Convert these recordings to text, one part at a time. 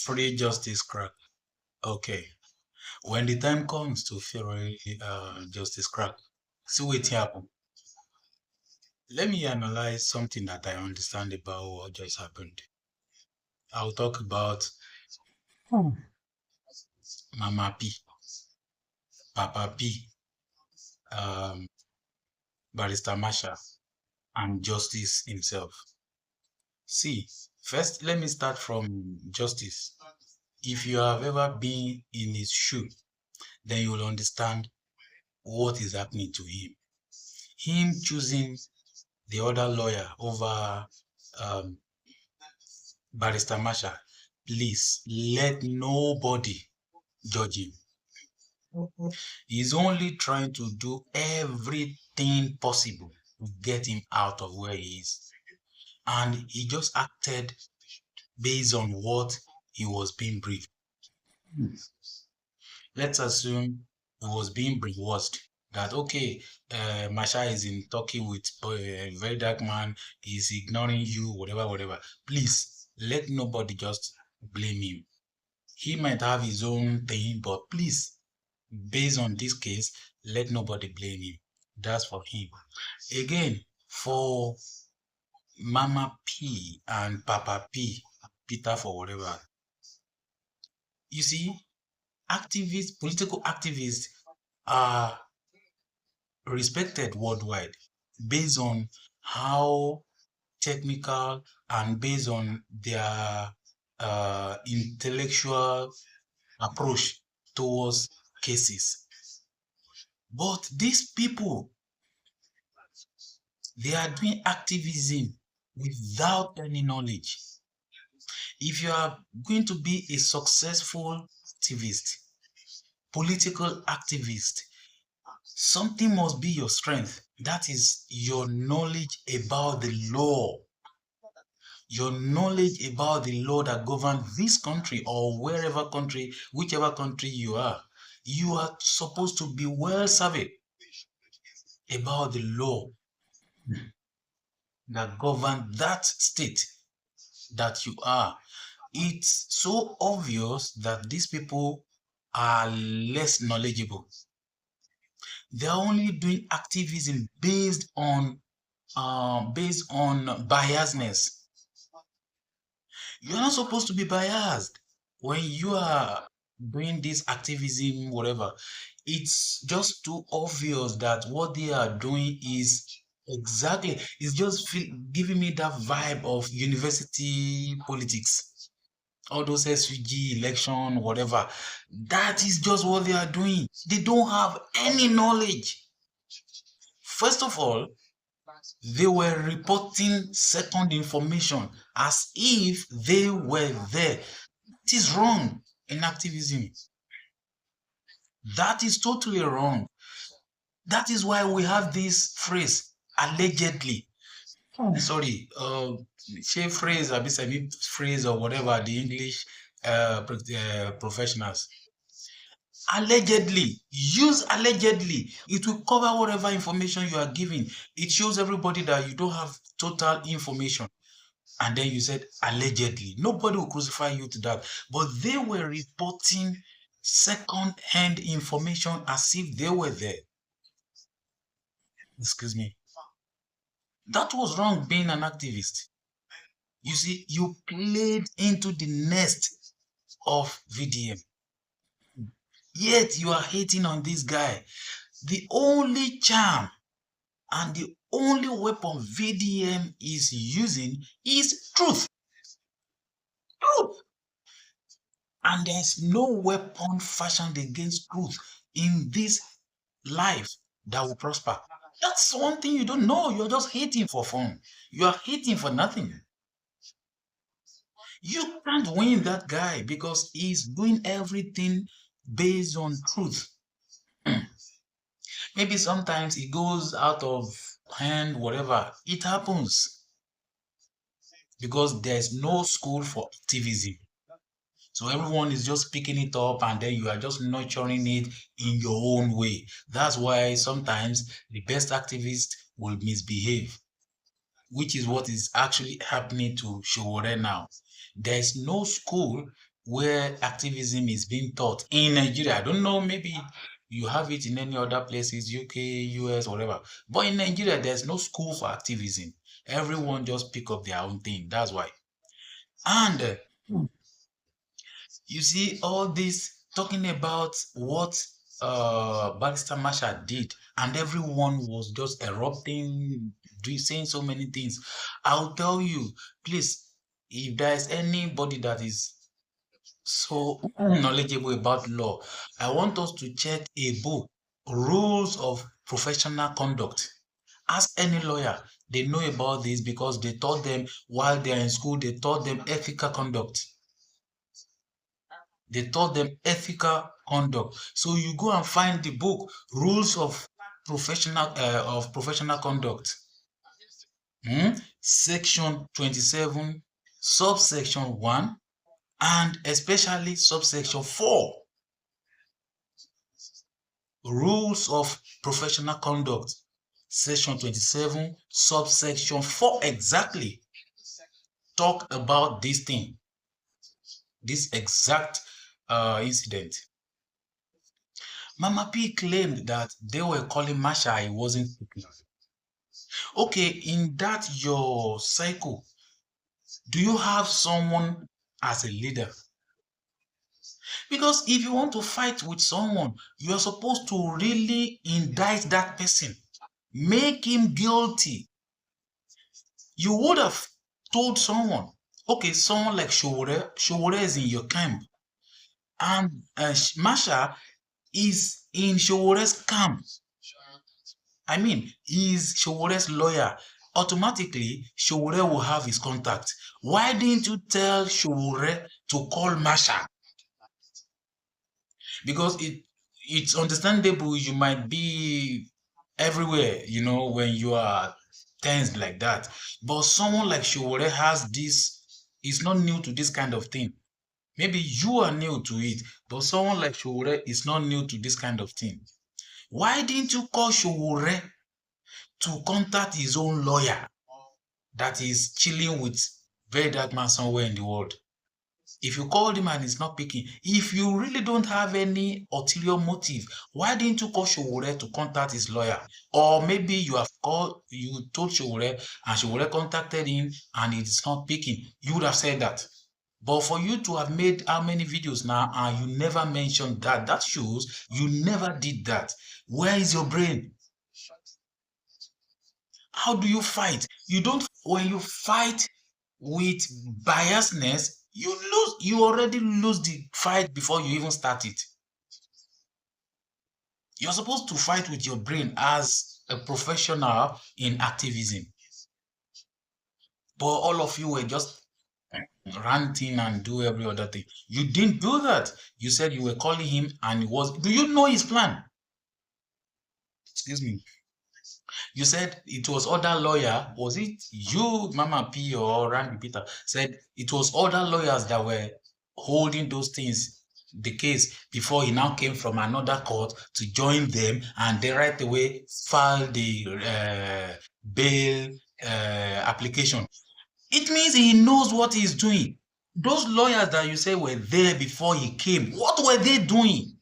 Free Justice Krack. Okay. When the time comes to free Justice Krack, see what happen. Let me analyze something that I understand about what just happened. I'll talk about Mama P, Papa P, um, Barrister Masha, and Justice himself. See, first, let me start from Justice. If you have ever been in his shoe, then you will understand what is happening to him. Him choosing the other lawyer over um, Barrister Masha, please let nobody judge him. He's only trying to do everything possible to get him out of where he is. And he just acted based on what he was being briefed. Let's assume he was being brainwashed that, okay, Masha is in Turkey with a very dark man, he's ignoring you, whatever, whatever. Please, let nobody just blame him. He might have his own thing, but please, based on this case, let nobody blame him. That's for him. Again, for Mama P and Papa P, Peter for whatever, you see, activists, political activists are respected worldwide based on how technical and based on their intellectual approach towards cases. But these people, they are doing activism without any knowledge. If you are going to be a successful activist, political activist, something must be your strength. That is your knowledge about the law. Your knowledge about the law that governs this country or wherever country, whichever country you are. You are supposed to be well surveyed about the law that governs that state that you are. It's so obvious that these people are less knowledgeable. They are only doing activism based on biasness. You're not supposed to be biased when you are doing this activism, whatever. It's just too obvious that what they are doing is exactly, it's just giving me that vibe of university politics. All those SVG election, whatever. That is just what they are doing. They don't have any knowledge. First of all, they were reporting second information as if they were there. It is wrong in activism. That is totally wrong. That is why we have this phrase, allegedly. Sorry, say phrase, phrase or whatever, the English professionals. Allegedly, use allegedly. It will cover whatever information you are giving. It shows everybody that you don't have total information. And then you said allegedly. Nobody will crucify you to that. But they were reporting second-hand information as if they were there. Excuse me. That was wrong being an activist. You see, you played into the nest of VDM. Yet you are hating on this guy. The only charm and the only weapon VDM is using is truth. Truth. And there's no weapon fashioned against truth in this life that will prosper. That's one thing you don't know. You're just hating for fun. You are hating for nothing. You can't win that guy because he's doing everything based on truth. Maybe sometimes it goes out of hand, whatever. It happens because there's no school for activism. So everyone is just picking it up and then you are just nurturing it in your own way. That's why sometimes the best activists will misbehave, which is what is actually happening to Showore now. There's no school where activism is being taught in Nigeria. I don't know, maybe you have it in any other places, UK, US, whatever. But in Nigeria, there's no school for activism. Everyone just pick up their own thing. That's why. And you see all this talking about what Barrister Marshall did, and everyone was just erupting, saying so many things. I'll tell you, please, if there's anybody that is so knowledgeable about law, I want us to check a book, Rules of Professional Conduct. Ask any lawyer. They know about this because they taught them while they're in school, they taught them ethical conduct. They taught them ethical conduct. So you go and find the book, Rules of Professional Conduct. Section 27, subsection 1, and especially subsection 4. Rules of Professional Conduct. Section 27, subsection 4 exactly talk about this thing, this exact incident. Mama P claimed that they were calling Marshall, he wasn't speaking. Okay, in that your cycle, do you have someone as a leader? Because if you want to fight with someone, you are supposed to really indict that person, make him guilty. You would have told someone, okay, someone like Showore is in your camp, and Marshall is in Showore's camp. I mean, he's Showore's lawyer. Automatically, Showore will have his contact. Why didn't you tell Showore to call Marshall? Because it's understandable you might be everywhere, you know, when you are tense like that. But someone like Showore has this, is not new to this kind of thing. Maybe you are new to it, but someone like Showore is not new to this kind of thing. Why didn't you call Showore to contact his own lawyer that is chilling with very dark man somewhere in the world? If you called him and he's not picking, if you really don't have any ulterior motive, why didn't you call Showore to contact his lawyer? Or maybe you told Showore and Showore contacted him and it's not picking. You would have said that. But for you to have made how many videos now and you never mentioned that, that shows you never did that. Where is your brain? How do you fight? You don't, when you fight with biasness, you lose, you already lose the fight before you even start it. You're supposed to fight with your brain as a professional in activism. But all of you were just ranting and do every other thing. You didn't do that. You said you were calling him and it was, do you know his plan? Excuse me. You said it was other lawyer. Was it you, Mama P, or Randy Peter? Said it was other lawyers that were holding those things, the case, before he now came from another court to join them and they right away filed the bail application. It means he knows what he's doing. Those lawyers that you say were there before he came, what were they doing?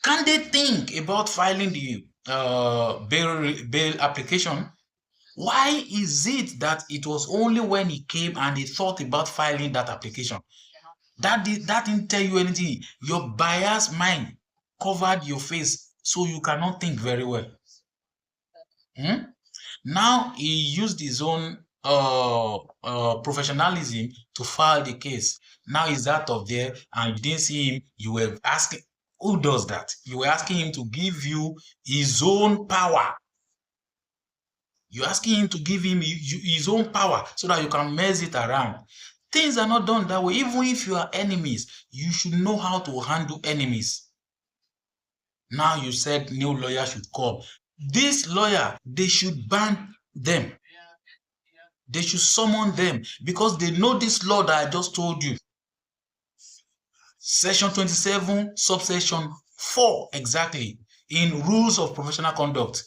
Can they think about filing the bail application? Why is it that it was only when he came and he thought about filing that application? That didn't tell you anything. Your biased mind covered your face, so you cannot think very well. Now he used his own professionalism to file the case. Now he's out of there and you didn't see him. You were asking, who does that? You were asking him to give you his own power. You're asking him to give him his own power so that you can mess it around. Things are not done that way. Even if you are enemies, you should know how to handle enemies. Now you said new lawyer should come. This lawyer, they should ban them. They should summon them because they know this law that I just told you. Section 27, subsection 4, exactly, in Rules of Professional Conduct.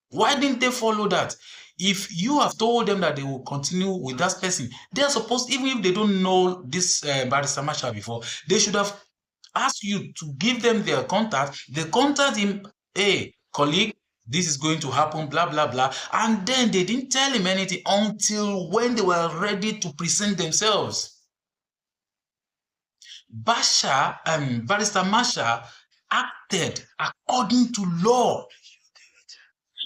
Why didn't they follow that? If you have told them that they will continue with that person, they are supposed, even if they don't know this Barrister Marshall before, they should have asked you to give them their contact. They contact him, hey, colleague, this is going to happen, blah, blah, blah. And then they didn't tell him anything until when they were ready to present themselves. Barrister Marshall acted according to law.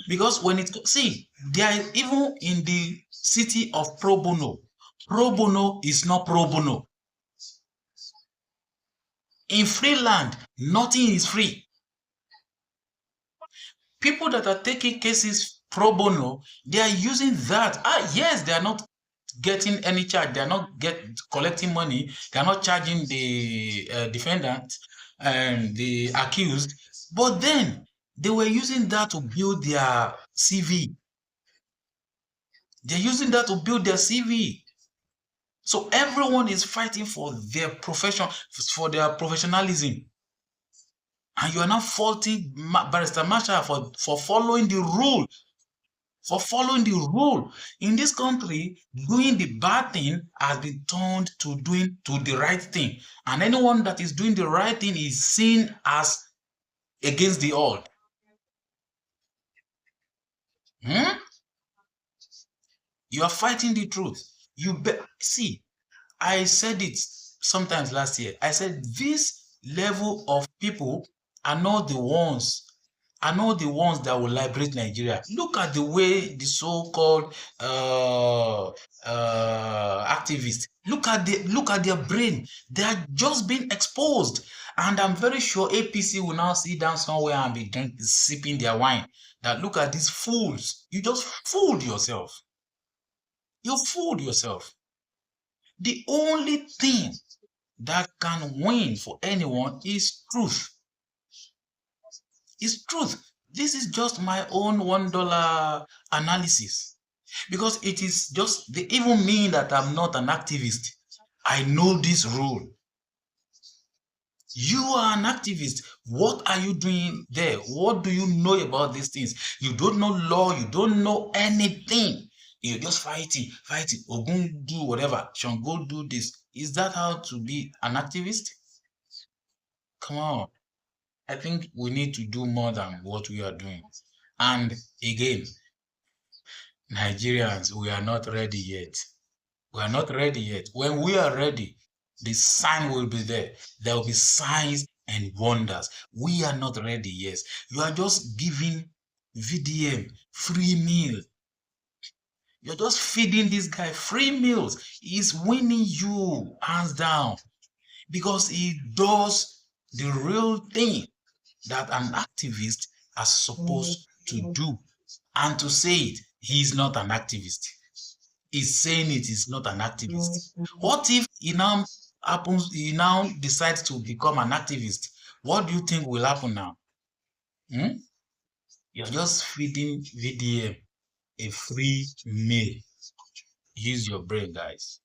Because when it, see, there is, even in the city of pro bono is not pro bono. In free land, nothing is free. People that are taking cases pro bono, they are using that. Yes, they are not getting any charge. They are not collecting money. They are not charging the defendant and the accused. But then they were using that to build their CV. They're using that to build their CV. So everyone is fighting for their profession, for their professionalism. And you are not faulting Barrister Marshall for following the rule. For following the rule. In this country, doing the bad thing has been turned to doing the right thing. And anyone that is doing the right thing is seen as against the odd. You are fighting the truth. See, I said it sometimes last year. I said this level of people are not the ones that will liberate Nigeria. Look at the way the so-called activists, look at their brain. They are just being exposed. And I'm very sure APC will now sit down somewhere and be sipping their wine. That look at these fools. You just fooled yourself. You fooled yourself. The only thing that can win for anyone is truth. It's truth. This is just my own $1 analysis. Because it is just, they even mean that I'm not an activist. I know this rule. You are an activist. What are you doing there? What do you know about these things? You don't know law. You don't know anything. You're just fighting. Ogun do whatever. Shango do this. Is that how to be an activist? Come on. I think we need to do more than what we are doing. And again, Nigerians, we are not ready yet. We are not ready yet. When we are ready, the sign will be there. There will be signs and wonders. We are not ready yet. You are just giving VDM free meal. You're just feeding this guy free meals. He's winning you hands down because he does the real thing that an activist is supposed to do. And to say it, he's not an activist. He's saying it is not an activist. What if he now decides to become an activist? What do you think will happen now? You're just feeding VDM a free meal. Use your brain, guys.